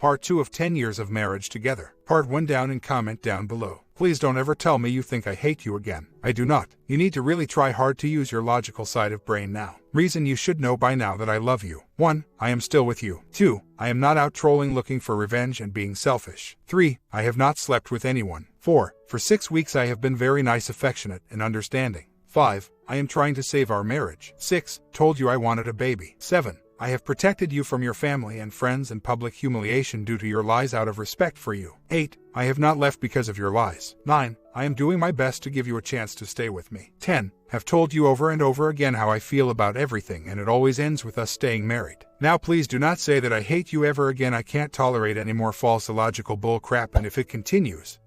Part 2 of 10 Years of Marriage Together. Part 1 down and comment down below. Please don't ever tell me you think I hate you again. I do not. You need to really try hard to use your logical side of brain now. Reason you should know by now that I love you. 1. I am still with you. 2. I am not out trolling looking for revenge and being selfish. 3. I have not slept with anyone. 4. For 6 weeks I have been very nice, affectionate, and understanding. 5. I am trying to save our marriage. 6. Told you I wanted a baby. 7. I have protected you from your family and friends and public humiliation due to your lies out of respect for you. 8. I have not left because of your lies. 9. I am doing my best to give you a chance to stay with me. 10. Have told you over and over again how I feel about everything, and it always ends with us staying married. Now please do not say that I hate you ever again. I can't tolerate any more false illogical bull crap, and if it continues,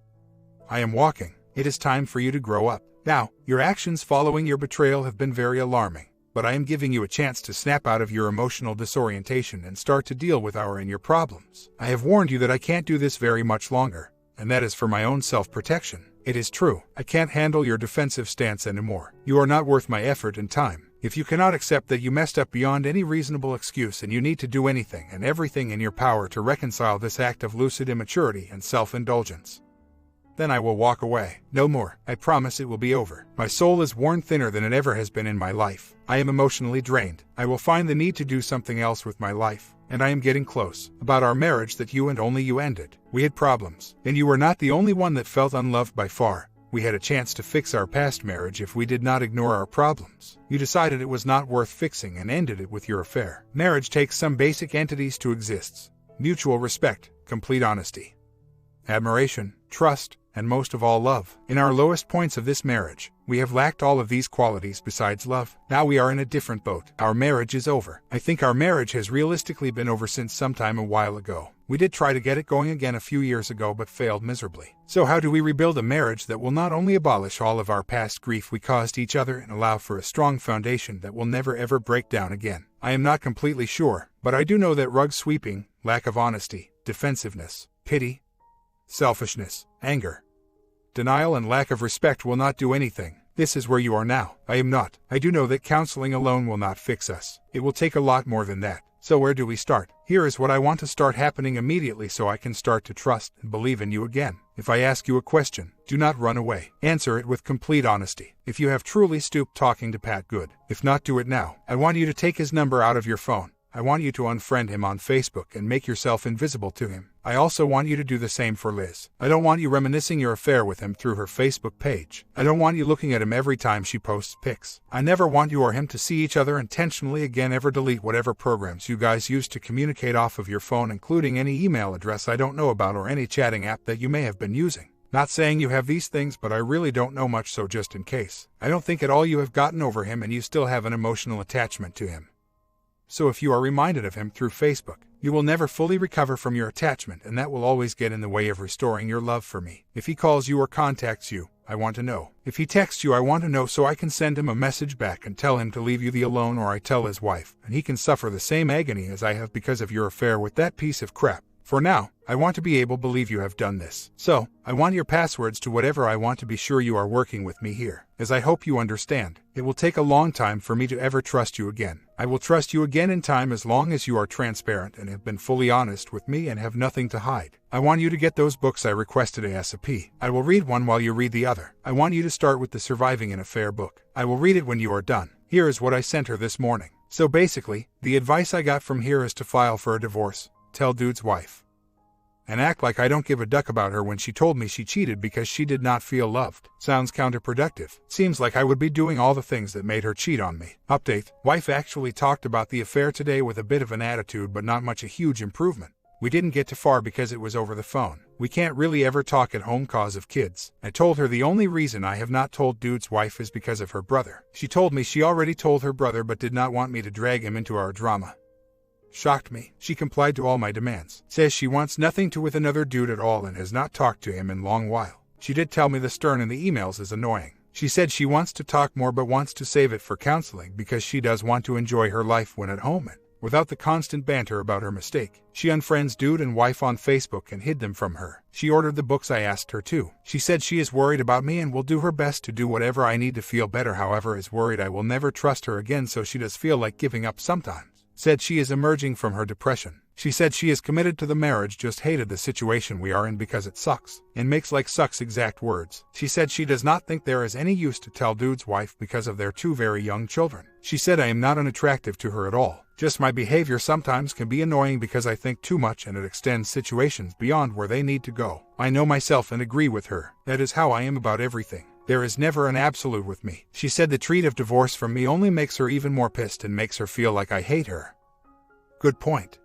I am walking. It is time for you to grow up. Now, your actions following your betrayal have been very alarming, but I am giving you a chance to snap out of your emotional disorientation and start to deal with our and your problems. I have warned you that I can't do this very much longer, and that is for my own self-protection. It is true. I can't handle your defensive stance anymore. You are not worth my effort and time. If you cannot accept that you messed up beyond any reasonable excuse and you need to do anything and everything in your power to reconcile this act of lucid immaturity and self-indulgence, then I will walk away. No more. I promise it will be over. My soul is worn thinner than it ever has been in my life. I am emotionally drained. I will find the need to do something else with my life, and I am getting close. About our marriage that you and only you ended. We had problems, and you were not the only one that felt unloved by far. We had a chance to fix our past marriage if we did not ignore our problems. You decided it was not worth fixing and ended it with your affair. Marriage takes some basic entities to exist: mutual respect, complete honesty, admiration, trust, and most of all, love. In our lowest points of this marriage, we have lacked all of these qualities besides love. Now we are in a different boat. Our marriage is over. I think our marriage has realistically been over since sometime a while ago. We did try to get it going again a few years ago but failed miserably. So how do we rebuild a marriage that will not only abolish all of our past grief we caused each other and allow for a strong foundation that will never ever break down again? I am not completely sure, but I do know that rug sweeping, lack of honesty, defensiveness, pity, selfishness, anger, denial, and lack of respect will not do anything. This is where you are now. I am not. I do know that counseling alone will not fix us. It will take a lot more than that. So where do we start? Here is what I want to start happening immediately so I can start to trust and believe in you again. If I ask you a question, do not run away. Answer it with complete honesty. If you have truly stooped talking to Pat, good. If not, do it now. I want you to take his number out of your phone. I want you to unfriend him on Facebook and make yourself invisible to him. I also want you to do the same for Liz. I don't want you reminiscing your affair with him through her Facebook page. I don't want you looking at him every time she posts pics. I never want you or him to see each other intentionally again. Ever delete whatever programs you guys use to communicate off of your phone, including any email address I don't know about or any chatting app that you may have been using. Not saying you have these things, but I really don't know much, so just in case. I don't think at all you have gotten over him and you still have an emotional attachment to him. So if you are reminded of him through Facebook, you will never fully recover from your attachment, and that will always get in the way of restoring your love for me. If he calls you or contacts you, I want to know. If he texts you, I want to know so I can send him a message back and tell him to leave you the alone, or I tell his wife, and he can suffer the same agony as I have because of your affair with that piece of crap. For now, I want to be able to believe you have done this. So, I want your passwords to whatever. I want to be sure you are working with me here. As I hope you understand, it will take a long time for me to ever trust you again. I will trust you again in time as long as you are transparent and have been fully honest with me and have nothing to hide. I want you to get those books I requested ASAP. I will read one while you read the other. I want you to start with the Surviving an Affair book. I will read it when you are done. Here is what I sent her this morning. So basically, the advice I got from here is to file for a divorce, tell dude's wife, and act like I don't give a duck about her when she told me she cheated because she did not feel loved. Sounds counterproductive. Seems like I would be doing all the things that made her cheat on me. Update: wife actually talked about the affair today with a bit of an attitude, but not much a huge improvement. We didn't get too far because it was over the phone. We can't really ever talk at home cause of kids. I told her the only reason I have not told dude's wife is because of her brother. She told me she already told her brother but did not want me to drag him into our drama. Shocked me. She complied to all my demands. Says she wants nothing to with another dude at all and has not talked to him in long while. She did tell me the stern in the emails is annoying. She said she wants to talk more but wants to save it for counseling because she does want to enjoy her life when at home and without the constant banter about her mistake. She unfriends dude and wife on Facebook and hid them from her. She ordered the books I asked her to. She said she is worried about me and will do her best to do whatever I need to feel better. However, is worried I will never trust her again, so she does feel like giving up sometimes. Said she is emerging from her depression. She said she is committed to the marriage, just hated the situation we are in because it sucks, and makes like sucks exact words. She said she does not think there is any use to tell dude's wife because of their two very young children. She said I am not unattractive to her at all. Just my behavior sometimes can be annoying because I think too much and it extends situations beyond where they need to go. I know myself and agree with her. That is how I am about everything. There is never an absolute with me. She said the threat of divorce from me only makes her even more pissed and makes her feel like I hate her. Good point.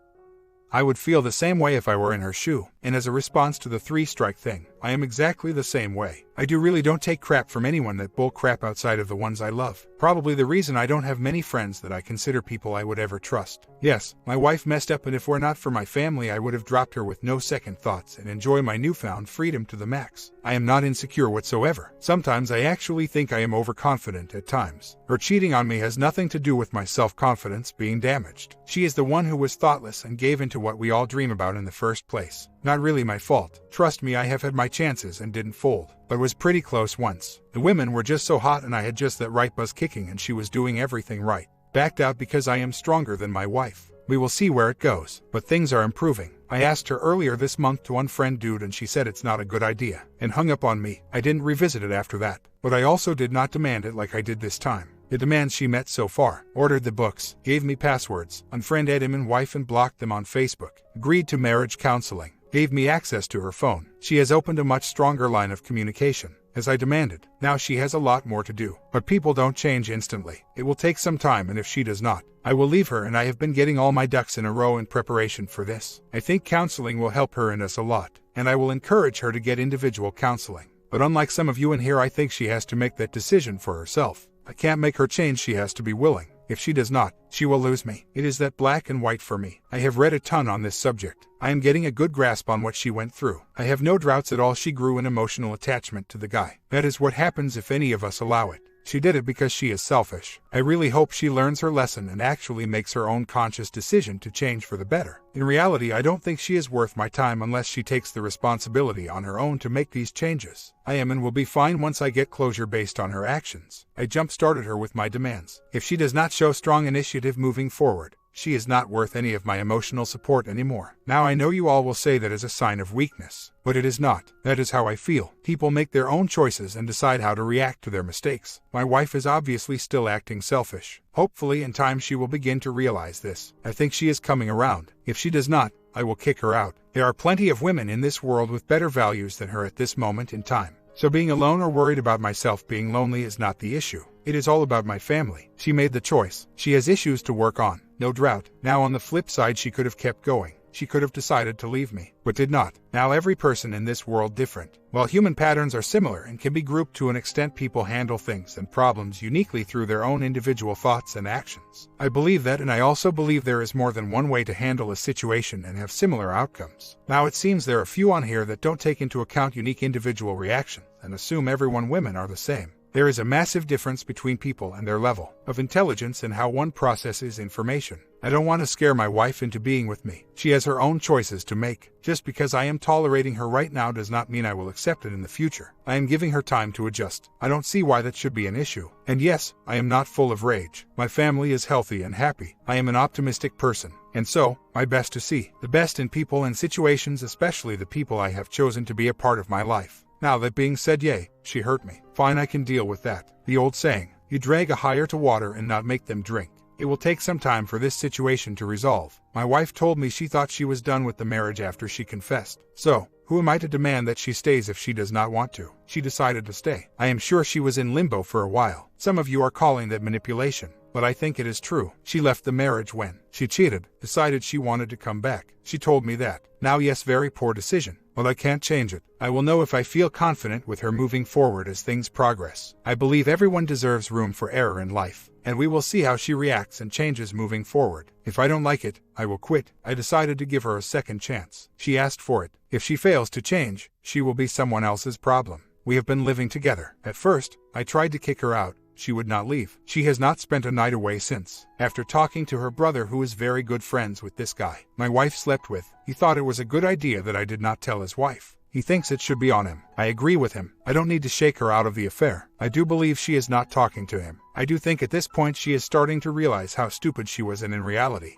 I would feel the same way if I were in her shoe, and as a response to the 3-strike thing, I am exactly the same way. I really don't take crap from anyone that bull crap outside of the ones I love. Probably the reason I don't have many friends that I consider people I would ever trust. Yes, my wife messed up, and if it were not for my family I would have dropped her with no second thoughts and enjoy my newfound freedom to the max. I am not insecure whatsoever. Sometimes I actually think I am overconfident at times. Her cheating on me has nothing to do with my self-confidence being damaged. She is the one who was thoughtless and gave into what we all dream about in the first place. Not really my fault. Trust me, I have had my chances and didn't fold, but was pretty close once. The women were just so hot and I had just that right buzz kicking and she was doing everything right. Backed out because I am stronger than my wife. We will see where it goes, but things are improving. I asked her earlier this month to unfriend dude and she said it's not a good idea, and hung up on me. I didn't revisit it after that, but I also did not demand it like I did this time. The demands she met so far: ordered the books, gave me passwords, unfriended him and wife and blocked them on Facebook, agreed to marriage counseling, gave me access to her phone. She has opened a much stronger line of communication, as I demanded. Now she has a lot more to do. But people don't change instantly. It will take some time, and if she does not, I will leave her, and I have been getting all my ducks in a row in preparation for this. I think counseling will help her and us a lot, and I will encourage her to get individual counseling. But unlike some of you in here, I think she has to make that decision for herself. I can't make her change, she has to be willing. If she does not, she will lose me. It is that black and white for me. I have read a ton on this subject. I am getting a good grasp on what she went through. I have no doubts at all she grew an emotional attachment to the guy. That is what happens if any of us allow it. She did it because she is selfish. I really hope she learns her lesson and actually makes her own conscious decision to change for the better. In reality, I don't think she is worth my time unless she takes the responsibility on her own to make these changes. I am and will be fine once I get closure based on her actions. I jump-started her with my demands. If she does not show strong initiative moving forward, she is not worth any of my emotional support anymore. Now I know you all will say that is a sign of weakness, but it is not. That is how I feel. People make their own choices and decide how to react to their mistakes. My wife is obviously still acting selfish. Hopefully in time she will begin to realize this. I think she is coming around. If she does not, I will kick her out. There are plenty of women in this world with better values than her at this moment in time. So being alone or worried about myself being lonely is not the issue. It is all about my family. She made the choice. She has issues to work on, no doubt. Now on the flip side, she could have kept going. She could have decided to leave me, but did not. Now every person in this world different. While human patterns are similar and can be grouped to an extent, people handle things and problems uniquely through their own individual thoughts and actions. I believe that, and I also believe there is more than one way to handle a situation and have similar outcomes. Now it seems there are a few on here that don't take into account unique individual reactions and assume everyone women are the same. There is a massive difference between people and their level of intelligence and how one processes information. I don't want to scare my wife into being with me. She has her own choices to make. Just because I am tolerating her right now does not mean I will accept it in the future. I am giving her time to adjust. I don't see why that should be an issue. And yes, I am not full of rage. My family is healthy and happy. I am an optimistic person. And so, my best to see the best in people and situations, especially the people I have chosen to be a part of my life. Now that being said, yay, she hurt me. Fine, I can deal with that. The old saying, you drag a hare to water and not make them drink. It will take some time for this situation to resolve. My wife told me she thought she was done with the marriage after she confessed. So, who am I to demand that she stays if she does not want to? She decided to stay. I am sure she was in limbo for a while. Some of you are calling that manipulation, but I think it is true. She left the marriage when she cheated, decided she wanted to come back. She told me that. Now yes, very poor decision. Well, I can't change it. I will know if I feel confident with her moving forward as things progress. I believe everyone deserves room for error in life, and we will see how she reacts and changes moving forward. If I don't like it, I will quit. I decided to give her a second chance. She asked for it. If she fails to change, she will be someone else's problem. We have been living together. At first, I tried to kick her out. She would not leave. She has not spent a night away since. After talking to her brother, who is very good friends with this guy my wife slept with, he thought it was a good idea that I did not tell his wife. He thinks it should be on him. I agree with him. I don't need to shake her out of the affair. I do believe she is not talking to him. I do think at this point she is starting to realize how stupid she was, and in reality,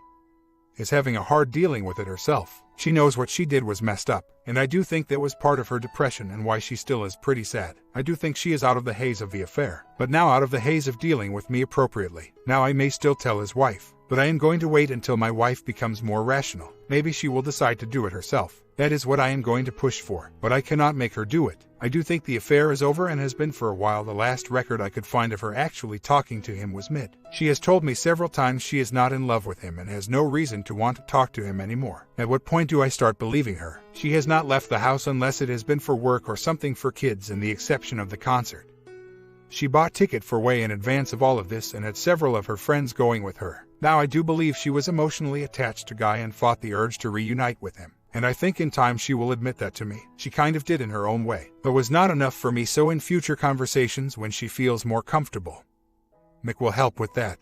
is having a hard dealing with it herself. She knows what she did was messed up, and I do think that was part of her depression and why she still is pretty sad. I do think she is out of the haze of the affair, but now out of the haze of dealing with me appropriately. Now I may still tell his wife, but I am going to wait until my wife becomes more rational. Maybe she will decide to do it herself. That is what I am going to push for, but I cannot make her do it. I do think the affair is over and has been for a while. The last record I could find of her actually talking to him was mid. She has told me several times she is not in love with him and has no reason to want to talk to him anymore. At what point do I start believing her? She has not left the house unless it has been for work or something for kids, and the exception of the concert. She bought ticket for way in advance of all of this and had several of her friends going with her. Now I do believe she was emotionally attached to Guy and fought the urge to reunite with him. And I think in time she will admit that to me. She kind of did in her own way, but was not enough for me, so in future conversations when she feels more comfortable, Mick will help with that.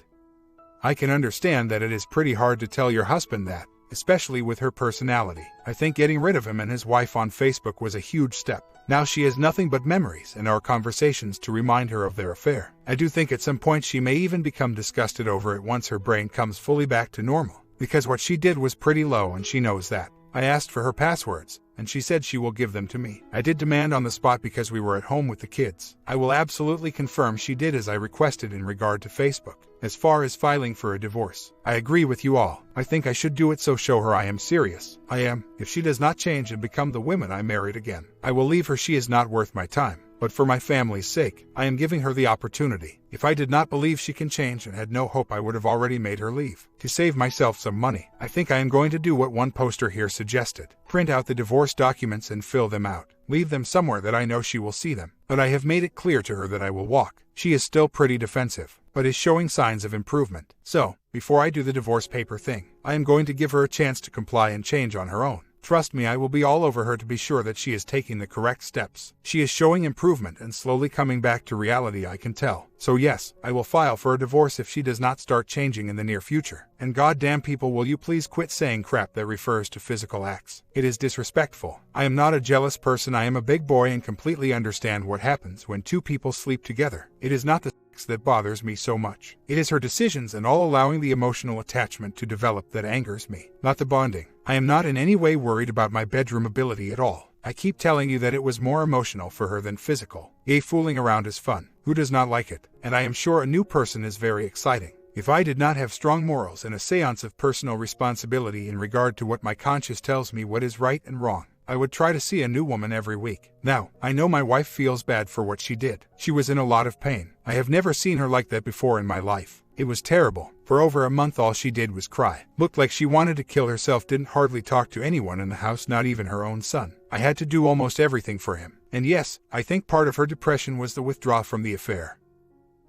I can understand that it is pretty hard to tell your husband that, especially with her personality. I think getting rid of him and his wife on Facebook was a huge step. Now she has nothing but memories and our conversations to remind her of their affair. I do think at some point she may even become disgusted over it once her brain comes fully back to normal, because what she did was pretty low and she knows that. I asked for her passwords, and she said she will give them to me. I did demand on the spot because we were at home with the kids. I will absolutely confirm she did as I requested in regard to Facebook. As far as filing for a divorce, I agree with you all. I think I should do it, so show her I am serious. I am. If she does not change and become the woman I married again, I will leave her. She is not worth my time. But for my family's sake, I am giving her the opportunity. If I did not believe she can change and had no hope, I would have already made her leave. To save myself some money, I think I am going to do what one poster here suggested. Print out the divorce documents and fill them out. Leave them somewhere that I know she will see them. But I have made it clear to her that I will walk. She is still pretty defensive, but is showing signs of improvement. So, before I do the divorce paper thing, I am going to give her a chance to comply and change on her own. Trust me, I will be all over her to be sure that she is taking the correct steps. She is showing improvement and slowly coming back to reality, I can tell. So yes, I will file for a divorce if she does not start changing in the near future. And goddamn people, will you please quit saying crap that refers to physical acts? It is disrespectful. I am not a jealous person. I am a big boy and completely understand what happens when two people sleep together. It is not the sex that bothers me so much. It is her decisions and all allowing the emotional attachment to develop that angers me, not the bonding. I am not in any way worried about my bedroom ability at all. I keep telling you that it was more emotional for her than physical. Fooling around is fun. Who does not like it? And I am sure a new person is very exciting. If I did not have strong morals and a seance of personal responsibility in regard to what my conscience tells me what is right and wrong, I would try to see a new woman every week. Now, I know my wife feels bad for what she did. She was in a lot of pain. I have never seen her like that before in my life. It was terrible. For over a month all she did was cry. Looked like she wanted to kill herself. Didn't hardly talk to anyone in the house, not even her own son. I had to do almost everything for him. And yes, I think part of her depression was the withdrawal from the affair.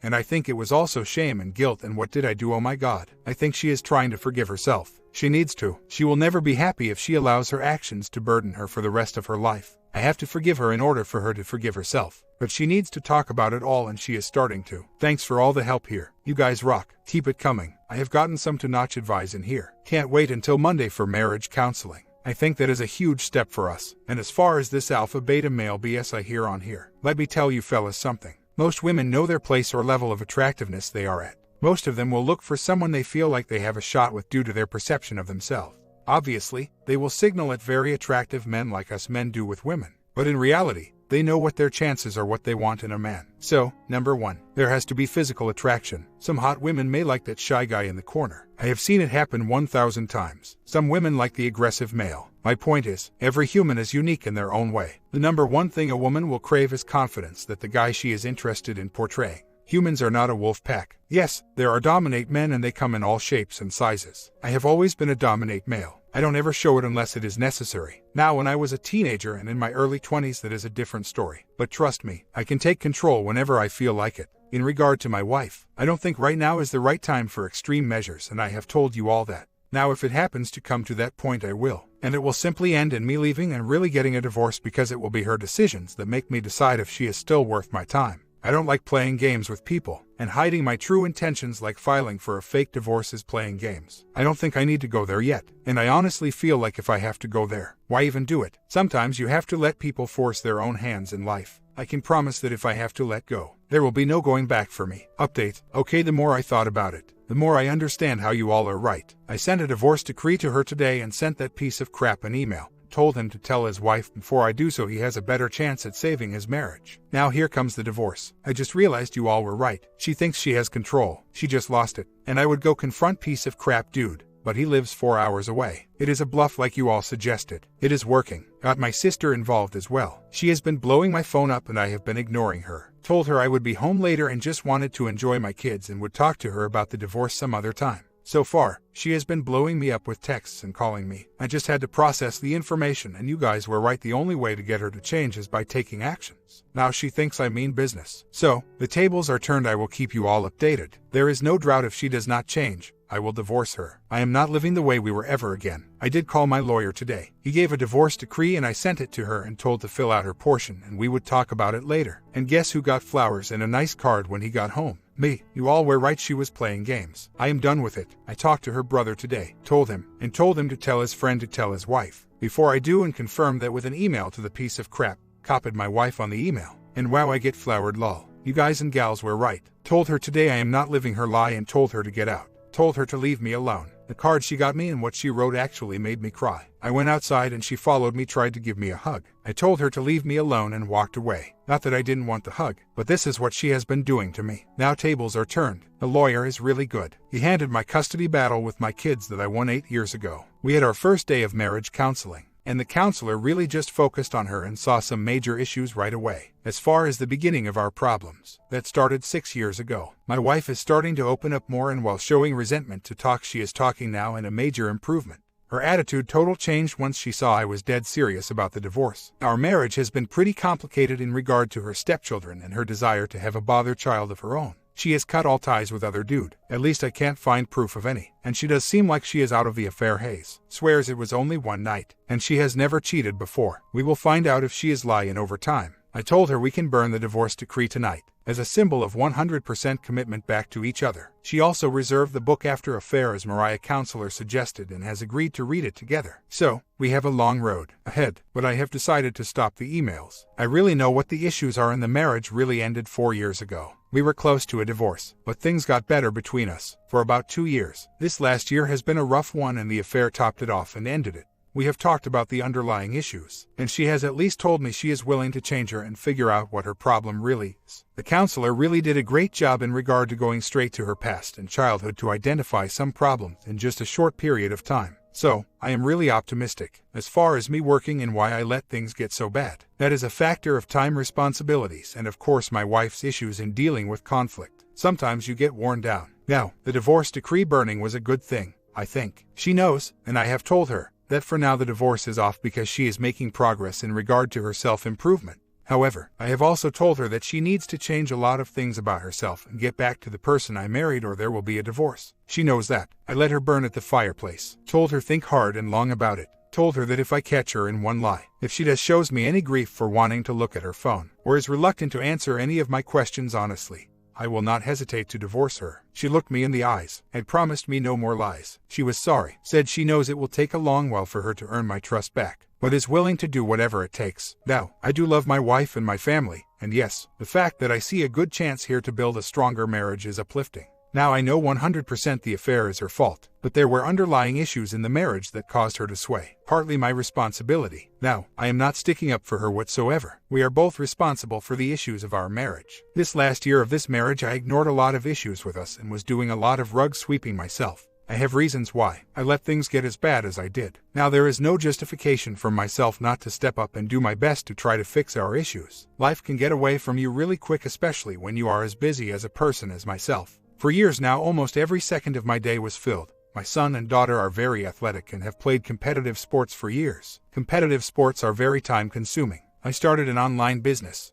And I think it was also shame and guilt and what did I do? Oh my God. I think she is trying to forgive herself. She needs to. She will never be happy if she allows her actions to burden her for the rest of her life. I have to forgive her in order for her to forgive herself. But she needs to talk about it all and she is starting to. Thanks for all the help here. You guys rock. Keep it coming. I have gotten some top-notch advice in here. Can't wait until Monday for marriage counseling. I think that is a huge step for us. And as far as this alpha beta male BS I hear on here, let me tell you fellas something. Most women know their place or level of attractiveness they are at. Most of them will look for someone they feel like they have a shot with due to their perception of themselves. Obviously, they will signal at very attractive men like us men do with women. But in reality, they know what their chances are, what they want in a man. So, number 1, there has to be physical attraction. Some hot women may like that shy guy in the corner. I have seen it happen 1,000 times. Some women like the aggressive male. My point is, every human is unique in their own way. The number 1 thing a woman will crave is confidence that the guy she is interested in portraying. Humans are not a wolf pack. Yes, there are dominate men and they come in all shapes and sizes. I have always been a dominate male. I don't ever show it unless it is necessary. Now when I was a teenager and in my early 20s that is a different story. But trust me, I can take control whenever I feel like it. In regard to my wife, I don't think right now is the right time for extreme measures and I have told you all that. Now if it happens to come to that point I will. And it will simply end in me leaving and really getting a divorce because it will be her decisions that make me decide if she is still worth my time. I don't like playing games with people, and hiding my true intentions like filing for a fake divorce is playing games. I don't think I need to go there yet, and I honestly feel like if I have to go there, why even do it? Sometimes you have to let people force their own hands in life. I can promise that if I have to let go, there will be no going back for me. Update. Okay, the more I thought about it, the the more I understand how you all are right. I sent a divorce decree to her today and sent that piece of crap an email. Told him to tell his wife before I do so he has a better chance at saving his marriage. Now here comes the divorce. I just realized you all were right. She thinks she has control. She just lost it. And I would go confront piece of crap dude. But he lives 4 hours away. It is a bluff like you all suggested. It is working. Got my sister involved as well. She has been blowing my phone up and I have been ignoring her. Told her I would be home later and just wanted to enjoy my kids and would talk to her about the divorce some other time. So far, she has been blowing me up with texts and calling me. I just had to process the information and you guys were right. The only way to get her to change is by taking actions. Now she thinks I mean business. So, the tables are turned. I will keep you all updated. There is no drought. If she does not change, I will divorce her. I am not living the way we were ever again. I did call my lawyer today. He gave a divorce decree and I sent it to her and told to fill out her portion and we would talk about it later. And guess who got flowers and a nice card when he got home? Me. You all were right. She was playing games. I am done with it. I talked to her brother today, told him to tell his friend to tell his wife. Before I do, and confirmed that with an email to the piece of crap. Copied my wife on the email. And wow, I get flowered lol. You guys and gals were right. Told her today I am not living her lie and told her to get out. Told her to leave me alone. The card she got me and what she wrote actually made me cry. I went outside and she followed me, tried to give me a hug. I told her to leave me alone and walked away. Not that I didn't want the hug, but this is what she has been doing to me. Now tables are turned. The lawyer is really good. He handed my custody battle with my kids that I won 8 years ago. We had our first day of marriage counseling. And the counselor really just focused on her and saw some major issues right away. As far as the beginning of our problems, that started 6 years ago. My wife is starting to open up more and while showing resentment to talk, she is talking now and a major improvement. Her attitude total changed once she saw I was dead serious about the divorce. Our marriage has been pretty complicated in regard to her stepchildren and her desire to have a bother child of her own. She has cut all ties with other dude. At least I can't find proof of any. And she does seem like she is out of the affair haze. Swears it was only one night. And she has never cheated before. We will find out if she is lying over time. I told her we can burn the divorce decree tonight. As a symbol of 100% commitment back to each other. She also reserved the book After Affair as Mariah counselor suggested and has agreed to read it together. So, we have a long road ahead, but I have decided to stop the emails. I really know what the issues are and the marriage really ended 4 years ago. We were close to a divorce, but things got better between us for about 2 years. This last year has been a rough one and the affair topped it off and ended it. We have talked about the underlying issues, and she has at least told me she is willing to change her and figure out what her problem really is. The counselor really did a great job in regard to going straight to her past and childhood to identify some problems in just a short period of time. So, I am really optimistic. As far as me working and why I let things get so bad, that is a factor of time, responsibilities, and of course my wife's issues in dealing with conflict. Sometimes you get worn down. Now, the divorce decree burning was a good thing, I think. She knows, and I have told her, that for now the divorce is off because she is making progress in regard to her self-improvement. However, I have also told her that she needs to change a lot of things about herself and get back to the person I married or there will be a divorce. She knows that. I let her burn at the fireplace. Told her think hard and long about it. Told her that if I catch her in one lie, if she shows me any grief for wanting to look at her phone, or is reluctant to answer any of my questions honestly, I will not hesitate to divorce her. She looked me in the eyes and promised me no more lies. She was sorry, said she knows it will take a long while for her to earn my trust back, but is willing to do whatever it takes. Now, I do love my wife and my family, and yes, the fact that I see a good chance here to build a stronger marriage is uplifting. Now I know 100% the affair is her fault, but there were underlying issues in the marriage that caused her to sway. Partly my responsibility. Now, I am not sticking up for her whatsoever. We are both responsible for the issues of our marriage. This last year of this marriage I ignored a lot of issues with us and was doing a lot of rug sweeping myself. I have reasons why I let things get as bad as I did. Now there is no justification for myself not to step up and do my best to try to fix our issues. Life can get away from you really quick, especially when you are as busy as a person as myself. For years now, almost every second of my day was filled. My son and daughter are very athletic and have played competitive sports for years. Competitive sports are very time-consuming. I started an online business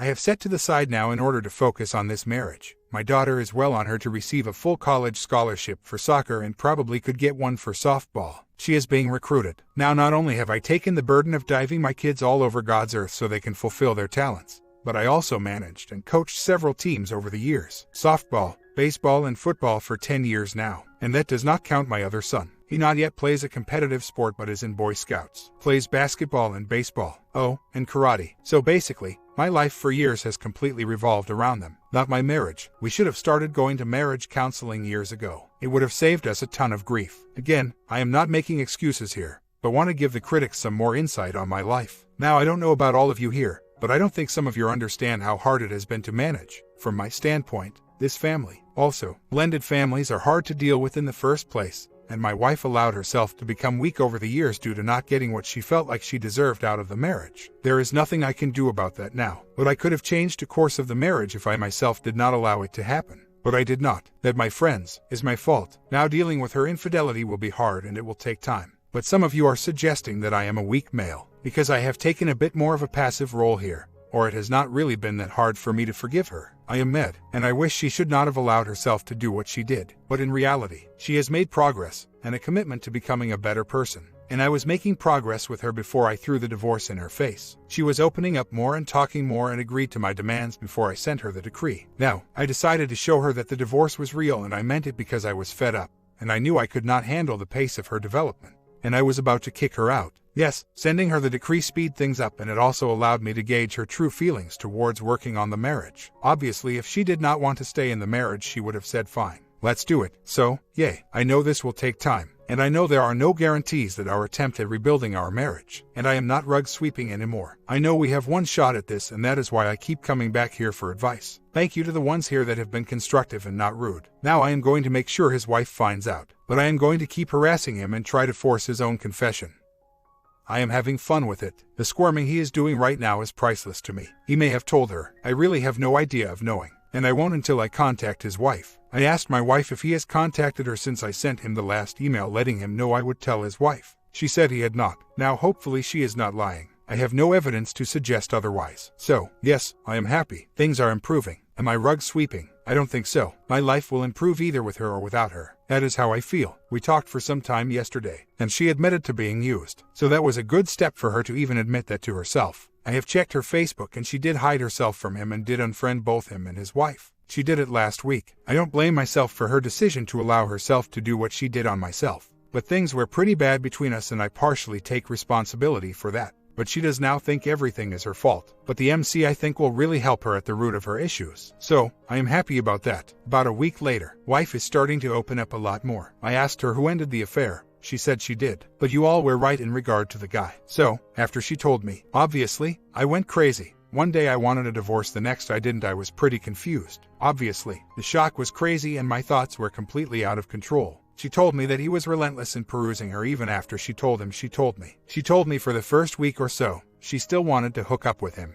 I have set to the side now in order to focus on this marriage. My daughter is well on her to receive a full college scholarship for soccer and probably could get one for softball. She is being recruited. Now not only have I taken the burden of diving my kids all over God's earth so they can fulfill their talents, but I also managed and coached several teams over the years. Softball, baseball, and football for 10 years now. And that does not count my other son. He not yet plays a competitive sport but is in Boy Scouts. Plays basketball and baseball. Oh, and karate. So basically, My life for years has completely revolved around them, not my marriage. We should have started going to marriage counseling years ago. It would have saved us a ton of grief. Again, I am not making excuses here, but want to give the critics some more insight on my life. Now, I don't know about all of you here, but I don't think some of you understand how hard it has been to manage, from my standpoint, this family. Also, blended families are hard to deal with in the first place, and my wife allowed herself to become weak over the years due to not getting what she felt like she deserved out of the marriage. There is nothing I can do about that now, but I could have changed the course of the marriage if I myself did not allow it to happen. But I did not. That, my friends, is my fault. Now dealing with her infidelity will be hard and it will take time. But some of you are suggesting that I am a weak male, because I have taken a bit more of a passive role here, or it has not really been that hard for me to forgive her. I am mad, and I wish she should not have allowed herself to do what she did. But in reality, she has made progress, and a commitment to becoming a better person. And I was making progress with her before I threw the divorce in her face. She was opening up more and talking more and agreed to my demands before I sent her the decree. Now, I decided to show her that the divorce was real and I meant it because I was fed up, and I knew I could not handle the pace of her development. And I was about to kick her out. Yes, sending her the decree speed things up, and it also allowed me to gauge her true feelings towards working on the marriage. Obviously, if she did not want to stay in the marriage, she would have said fine, let's do it. So, yay, I know this will take time, and I know there are no guarantees that our attempt at rebuilding our marriage, and I am not rug sweeping anymore. I know we have one shot at this, and that is why I keep coming back here for advice. Thank you to the ones here that have been constructive and not rude. Now I am going to make sure his wife finds out, but I am going to keep harassing him and try to force his own confession. I am having fun with it. The squirming he is doing right now is priceless to me. He may have told her. I really have no idea of knowing, and I won't until I contact his wife. I asked my wife if he has contacted her since I sent him the last email letting him know I would tell his wife. She said he had not. Now hopefully she is not lying. I have no evidence to suggest otherwise. So, yes, I am happy. Things are improving. Am I rug sweeping? I don't think so. My life will improve either with her or without her. That is how I feel. We talked for some time yesterday, and she admitted to being used. So that was a good step for her to even admit that to herself. I have checked her Facebook and she did hide herself from him and did unfriend both him and his wife. She did it last week. I don't blame myself for her decision to allow herself to do what she did on myself. But things were pretty bad between us and I partially take responsibility for that. But she does now think everything is her fault. But the MC I think will really help her at the root of her issues. So, I am happy about that. About a week later, wife is starting to open up a lot more. I asked her who ended the affair. She said she did. But you all were right in regard to the guy. So, after she told me, obviously, I went crazy. One day I wanted a divorce, the next I didn't. I was pretty confused. Obviously, the shock was crazy and my thoughts were completely out of control. She told me that he was relentless in perusing her even after she told him she told me. She told me for the first week or so, she still wanted to hook up with him.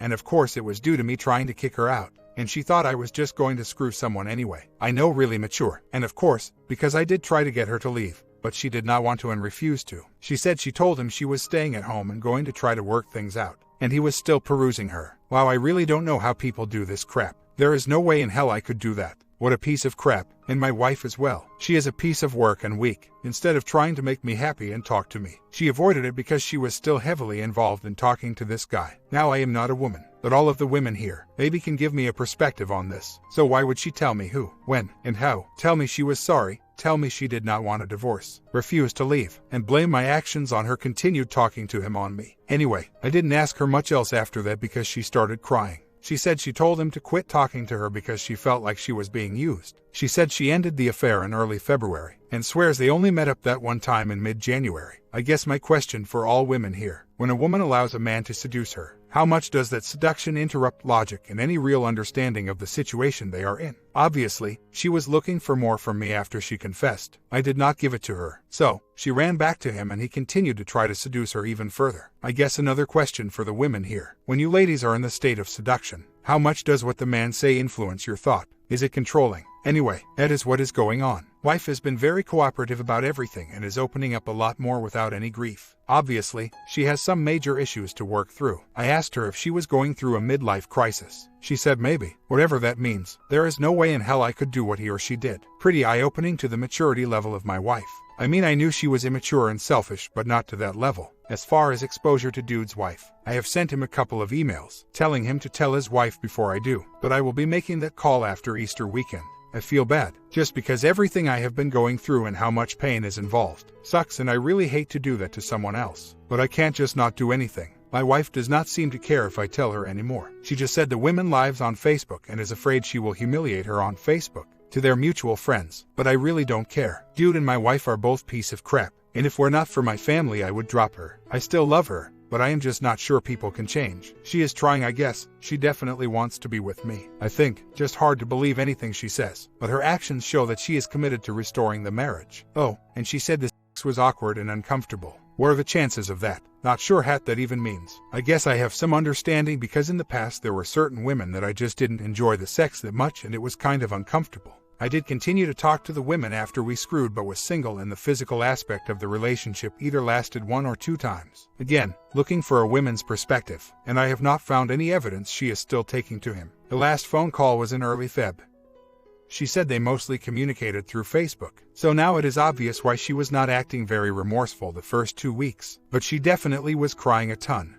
And of course it was due to me trying to kick her out. And she thought I was just going to screw someone anyway. I know, really mature. And of course, because I did try to get her to leave, but she did not want to and refused to. She said she told him she was staying at home and going to try to work things out. And he was still perusing her. Wow, I really don't know how people do this crap. There is no way in hell I could do that. What a piece of crap. And my wife as well. She is a piece of work and weak. Instead of trying to make me happy and talk to me, she avoided it because she was still heavily involved in talking to this guy. Now I am not a woman, but all of the women here maybe can give me a perspective on this. So why would she tell me who, when, and how? Tell me she was sorry. Tell me she did not want a divorce, refused to leave, and blame my actions on her continued talking to him on me. Anyway, I didn't ask her much else after that because she started crying. She said she told him to quit talking to her because she felt like she was being used. She said she ended the affair in early February, and swears they only met up that one time in mid-January. I guess my question for all women here, when a woman allows a man to seduce her, how much does that seduction interrupt logic and any real understanding of the situation they are in? Obviously, she was looking for more from me after she confessed. I did not give it to her. So, she ran back to him and he continued to try to seduce her even further. I guess another question for the women here. When you ladies are in the state of seduction, how much does what the man say influence your thought? Is it controlling? Anyway, that is what is going on. Wife has been very cooperative about everything and is opening up a lot more without any grief. Obviously, she has some major issues to work through. I asked her if she was going through a midlife crisis. She said maybe. Whatever that means, there is no way in hell I could do what he or she did. Pretty eye-opening to the maturity level of my wife. I mean, I knew she was immature and selfish, but not to that level. As far as exposure to dude's wife, I have sent him a couple of emails, telling him to tell his wife before I do, but I will be making that call after Easter weekend. I feel bad, just because everything I have been going through and how much pain is involved sucks, and I really hate to do that to someone else. But I can't just not do anything. My wife does not seem to care if I tell her anymore. She just said the women lives on Facebook and is afraid she will humiliate her on Facebook to their mutual friends. But I really don't care. Dude and my wife are both piece of crap, and if we're not for my family I would drop her. I still love her, but I am just not sure people can change. She is trying, I guess. She definitely wants to be with me. I think, just hard to believe anything she says, but her actions show that she is committed to restoring the marriage. Oh, and she said the sex was awkward and uncomfortable. What are the chances of that? Not sure what that even means. I guess I have some understanding because in the past there were certain women that I just didn't enjoy the sex that much and it was kind of uncomfortable. I did continue to talk to the women after we screwed but was single, and the physical aspect of the relationship either lasted 1 or 2 times. Again, looking for a woman's perspective, and I have not found any evidence she is still taking to him. The last phone call was in early Feb. She said they mostly communicated through Facebook, so now it is obvious why she was not acting very remorseful the first 2 weeks, but she definitely was crying a ton.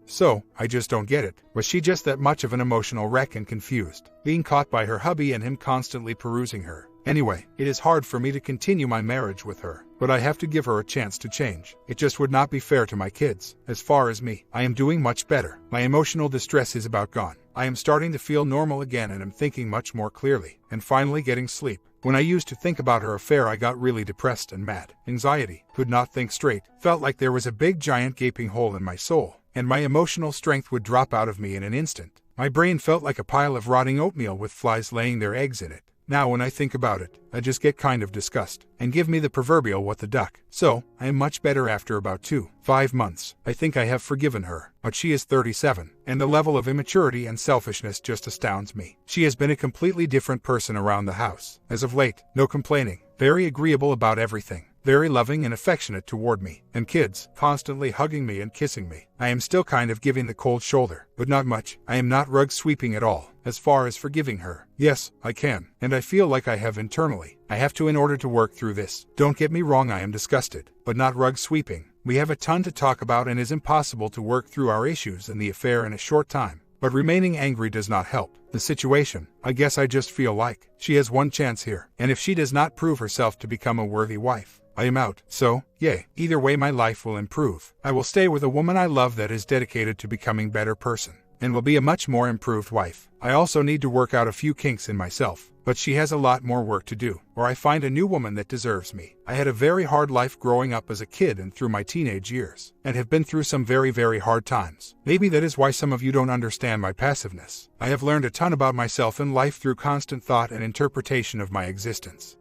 So, I just don't get it. Was she just that much of an emotional wreck and confused, being caught by her hubby and him constantly perusing her? Anyway, it is hard for me to continue my marriage with her, but I have to give her a chance to change. It just would not be fair to my kids. As far as me, I am doing much better. My emotional distress is about gone. I am starting to feel normal again and am thinking much more clearly, and finally getting sleep. When I used to think about her affair I got really depressed and mad. Anxiety, could not think straight, felt like there was a big giant gaping hole in my soul, and my emotional strength would drop out of me in an instant. My brain felt like a pile of rotting oatmeal with flies laying their eggs in it. Now when I think about it, I just get kind of disgust, and give me the proverbial what the duck. So, I am much better after about 5 months. I think I have forgiven her, but she is 37, and the level of immaturity and selfishness just astounds me. She has been a completely different person around the house. As of late, no complaining, very agreeable about everything. Very loving and affectionate toward me, and kids, constantly hugging me and kissing me. I am still kind of giving the cold shoulder, but not much. I am not rug sweeping at all. As far as forgiving her, yes, I can, and I feel like I have internally. I have to in order to work through this. Don't get me wrong, I am disgusted, but not rug sweeping. We have a ton to talk about and it is impossible to work through our issues and the affair in a short time. But remaining angry does not help the situation. I guess I just feel like she has one chance here, and if she does not prove herself to become a worthy wife, I am out. So, yay. Either way my life will improve. I will stay with a woman I love that is dedicated to becoming a better person, and will be a much more improved wife. I also need to work out a few kinks in myself, but she has a lot more work to do, or I find a new woman that deserves me. I had a very hard life growing up as a kid and through my teenage years, and have been through some very, very hard times. Maybe that is why some of you don't understand my passiveness. I have learned a ton about myself and life through constant thought and interpretation of my existence.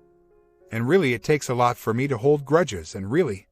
And really it takes a lot for me to hold grudges, and really,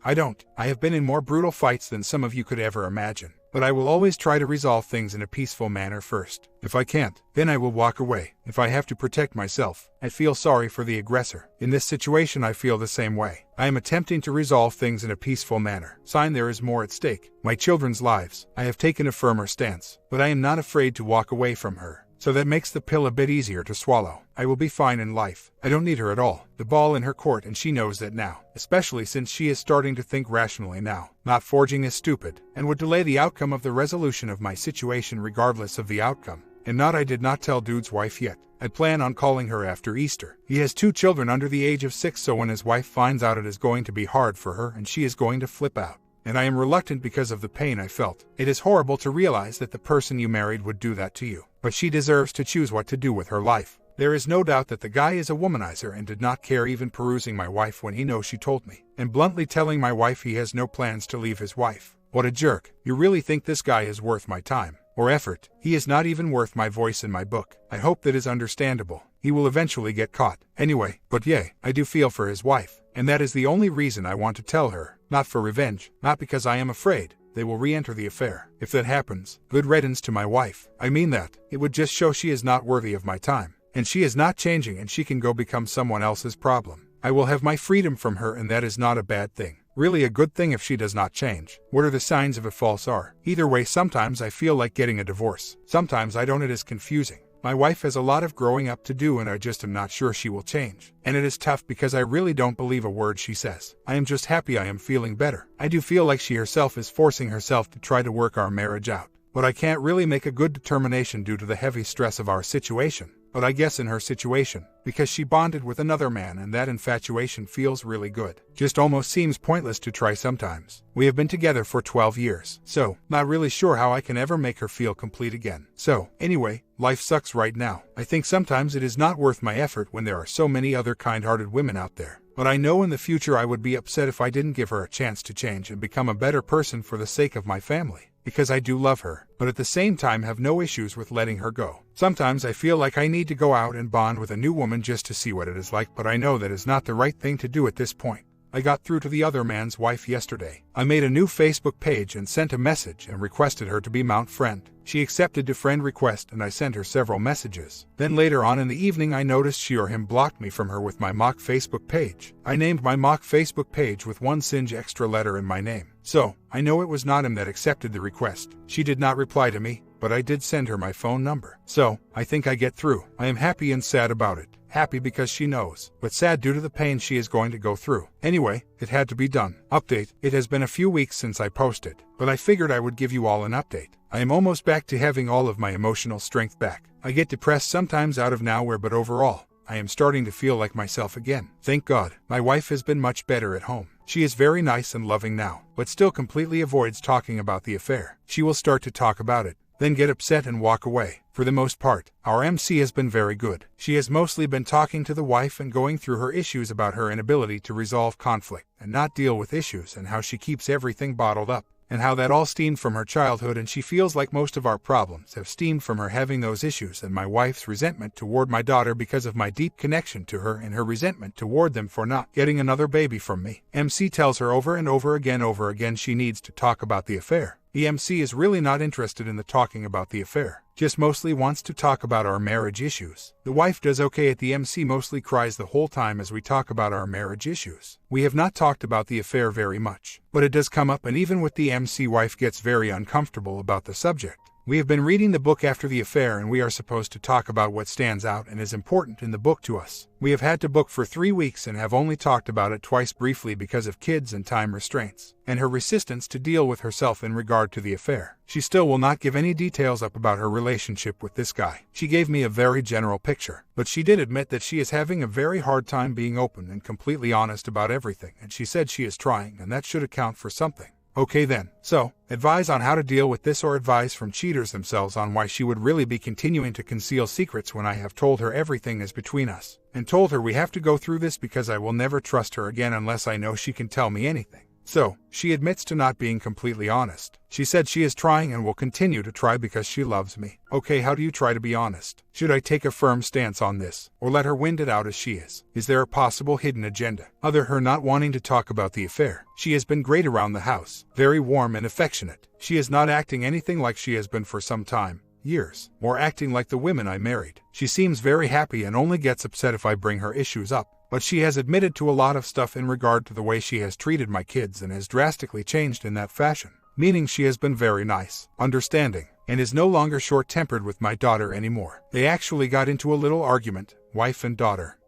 I don't. I have been in more brutal fights than some of you could ever imagine. But I will always try to resolve things in a peaceful manner first. If I can't, then I will walk away. If I have to protect myself, I feel sorry for the aggressor. In this situation I feel the same way. I am attempting to resolve things in a peaceful manner. Sign there is more at stake. My children's lives. I have taken a firmer stance, but I am not afraid to walk away from her. So that makes the pill a bit easier to swallow. I will be fine in life. I don't need her at all. The ball in her court, and she knows that now. Especially since she is starting to think rationally now. Not forging is stupid, and would delay the outcome of the resolution of my situation regardless of the outcome. And I did not tell dude's wife yet. I plan on calling her after Easter. He has 2 children under the age of 6, so when his wife finds out it is going to be hard for her and she is going to flip out. And I am reluctant because of the pain I felt. It is horrible to realize that the person you married would do that to you. But she deserves to choose what to do with her life. There is no doubt that the guy is a womanizer and did not care, even perusing my wife when he knows she told me, and bluntly telling my wife he has no plans to leave his wife. What a jerk. You really think this guy is worth my time or effort? He is not even worth my voice in my book. I hope that is understandable. He will eventually get caught. Anyway, but yay, I do feel for his wife, and that is the only reason I want to tell her. Not for revenge, not because I am afraid they will re-enter the affair. If that happens, good riddance to my wife. I mean that. It would just show she is not worthy of my time. And she is not changing, and she can go become someone else's problem. I will have my freedom from her, and that is not a bad thing. Really a good thing if she does not change. What are the signs of a false R? Either way, sometimes I feel like getting a divorce. Sometimes I don't. It is confusing. My wife has a lot of growing up to do, and I just am not sure she will change. And it is tough because I really don't believe a word she says. I am just happy I am feeling better. I do feel like she herself is forcing herself to try to work our marriage out. But I can't really make a good determination due to the heavy stress of our situation. but I guess in her situation, because she bonded with another man and that infatuation feels really good. Just almost seems pointless to try sometimes. We have been together for 12 years, so not really sure how I can ever make her feel complete again. So, anyway, life sucks right now. I think sometimes it is not worth my effort when there are so many other kind-hearted women out there. But I know in the future I would be upset if I didn't give her a chance to change and become a better person for the sake of my family. Because I do love her, but at the same time have no issues with letting her go. Sometimes I feel like I need to go out and bond with a new woman just to see what it is like, but I know that is not the right thing to do at this point. I got through to the other man's wife yesterday. I made a new Facebook page and sent a message and requested her to be my friend. She accepted the friend request and I sent her several messages. Then later on in the evening I noticed she or him blocked me from her with my mock Facebook page. I named my mock Facebook page with 1 singe extra letter in my name. So, I know it was not him that accepted the request. She did not reply to me, but I did send her my phone number. So, I think I get through. I am happy and sad about it. Happy because she knows, but sad due to the pain she is going to go through. Anyway, it had to be done. Update: it has been a few weeks since I posted, but I figured I would give you all an update. I am almost back to having all of my emotional strength back. I get depressed sometimes out of nowhere, but overall, I am starting to feel like myself again. Thank God, my wife has been much better at home. She is very nice and loving now, but still completely avoids talking about the affair. She will start to talk about it, then get upset and walk away. For the most part, our MC has been very good. She has mostly been talking to the wife and going through her issues about her inability to resolve conflict and not deal with issues, and how she keeps everything bottled up, and how that all stemmed from her childhood, and she feels like most of our problems have stemmed from her having those issues, and my wife's resentment toward my daughter because of my deep connection to her, and her resentment toward them for not getting another baby from me. MC tells her over and over again she needs to talk about the affair. The MC is really not interested in the talking about the affair, just mostly wants to talk about our marriage issues. The wife does okay at the MC, mostly cries the whole time as we talk about our marriage issues. We have not talked about the affair very much, but it does come up, and even with the MC, wife gets very uncomfortable about the subject. We have been reading the book after the affair, and we are supposed to talk about what stands out and is important in the book to us. We have had to book for 3 weeks and have only talked about it twice briefly because of kids and time restraints, and her resistance to deal with herself in regard to the affair. She still will not give any details up about her relationship with this guy. She gave me a very general picture, but she did admit that she is having a very hard time being open and completely honest about everything, and she said she is trying, and that should account for something. Okay then, so, advise on how to deal with this, or advice from cheaters themselves on why she would really be continuing to conceal secrets when I have told her everything is between us, and told her we have to go through this because I will never trust her again unless I know she can tell me anything. So, she admits to not being completely honest. She said she is trying and will continue to try because she loves me. Okay, how do you try to be honest? Should I take a firm stance on this, or let her wind it out as she is? Is there a possible hidden agenda, other her not wanting to talk about the affair? She has been great around the house, very warm and affectionate. She is not acting anything like she has been for some time. Years, more acting like the women I married. She seems very happy and only gets upset if I bring her issues up. But she has admitted to a lot of stuff in regard to the way she has treated my kids and has drastically changed in that fashion. Meaning she has been very nice, understanding, and is no longer short-tempered with my daughter anymore. They actually got into a little argument, wife and daughter,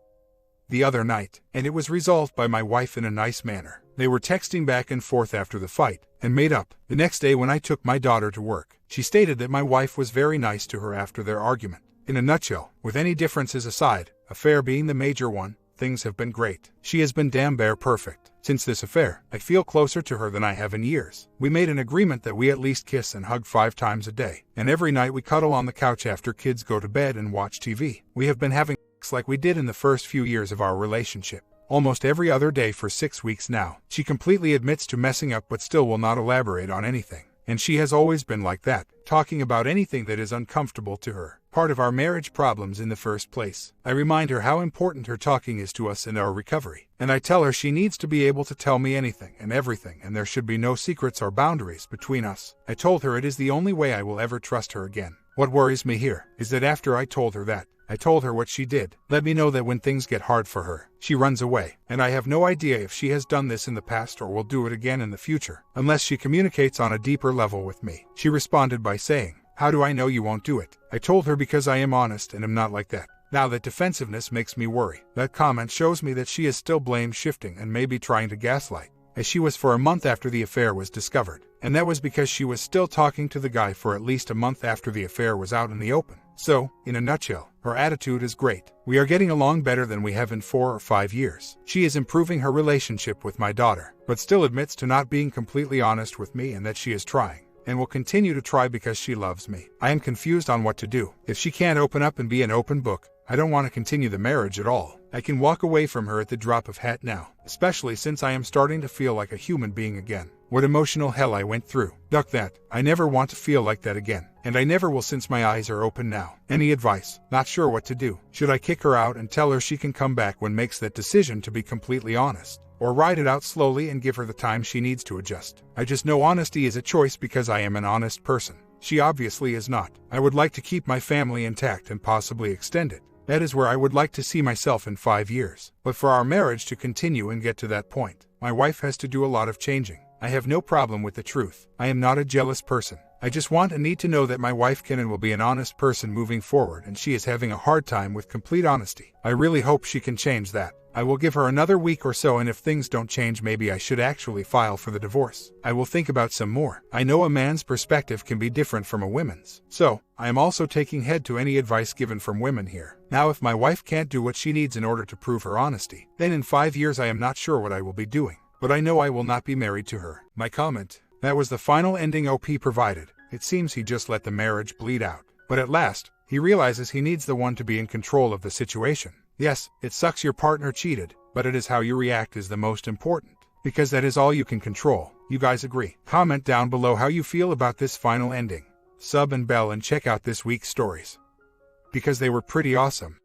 the other night, and it was resolved by my wife in a nice manner. They were texting back and forth after the fight, and made up. The next day when I took my daughter to work, she stated that my wife was very nice to her after their argument. In a nutshell, with any differences aside, affair being the major one, things have been great. She has been damn bare perfect. Since this affair, I feel closer to her than I have in years. We made an agreement that we at least kiss and hug 5 times a day, and every night we cuddle on the couch after kids go to bed and watch TV. We have been having sex like we did in the first few years of our relationship, almost every other day for 6 weeks now. She completely admits to messing up but still will not elaborate on anything. And she has always been like that, talking about anything that is uncomfortable to her. Part of our marriage problems in the first place. I remind her how important her talking is to us and our recovery. And I tell her she needs to be able to tell me anything and everything, and there should be no secrets or boundaries between us. I told her it is the only way I will ever trust her again. What worries me here is that after I told her that, I told her what she did. Let me know that when things get hard for her, she runs away, and I have no idea if she has done this in the past or will do it again in the future, unless she communicates on a deeper level with me. She responded by saying, "How do I know you won't do it?" I told her because I am honest and am not like that. Now that defensiveness makes me worry. That comment shows me that she is still blame shifting and maybe trying to gaslight, as she was for a month after the affair was discovered, and that was because she was still talking to the guy for at least a month after the affair was out in the open. So, in a nutshell, Her attitude is great. We are getting along better than we have in 4 or 5 years. She is improving her relationship with my daughter, but still admits to not being completely honest with me and that she is trying, and will continue to try because she loves me. I am confused on what to do. If she can't open up and be an open book, I don't want to continue the marriage at all. I can walk away from her at the drop of hat now, especially since I am starting to feel like a human being again. What emotional hell I went through. Duck that. I never want to feel like that again, and I never will since my eyes are open now. Any advice? Not sure what to do. Should I kick her out and tell her she can come back when makes that decision, to be completely honest? Or ride it out slowly and give her the time she needs to adjust? I just know honesty is a choice because I am an honest person. She obviously is not. I would like to keep my family intact and possibly extend it. That is where I would like to see myself in 5 years. But for our marriage to continue and get to that point, my wife has to do a lot of changing. I have no problem with the truth. I am not a jealous person. I just want and need to know that my wife can and will be an honest person moving forward, and she is having a hard time with complete honesty. I really hope she can change that. I will give her another week or so, and if things don't change, maybe I should actually file for the divorce. I will think about some more. I know a man's perspective can be different from a woman's, so I am also taking heed to any advice given from women here. Now, if my wife can't do what she needs in order to prove her honesty, then in 5 years I am not sure what I will be doing. But I know I will not be married to her. My comment. That was the final ending OP provided. It seems he just let the marriage bleed out. But at last, he realizes he needs the one to be in control of the situation. Yes, it sucks your partner cheated, but it is how you react is the most important, because that is all you can control. You guys agree? Comment down below how you feel about this final ending. Sub and bell and check out this week's stories, because they were pretty awesome.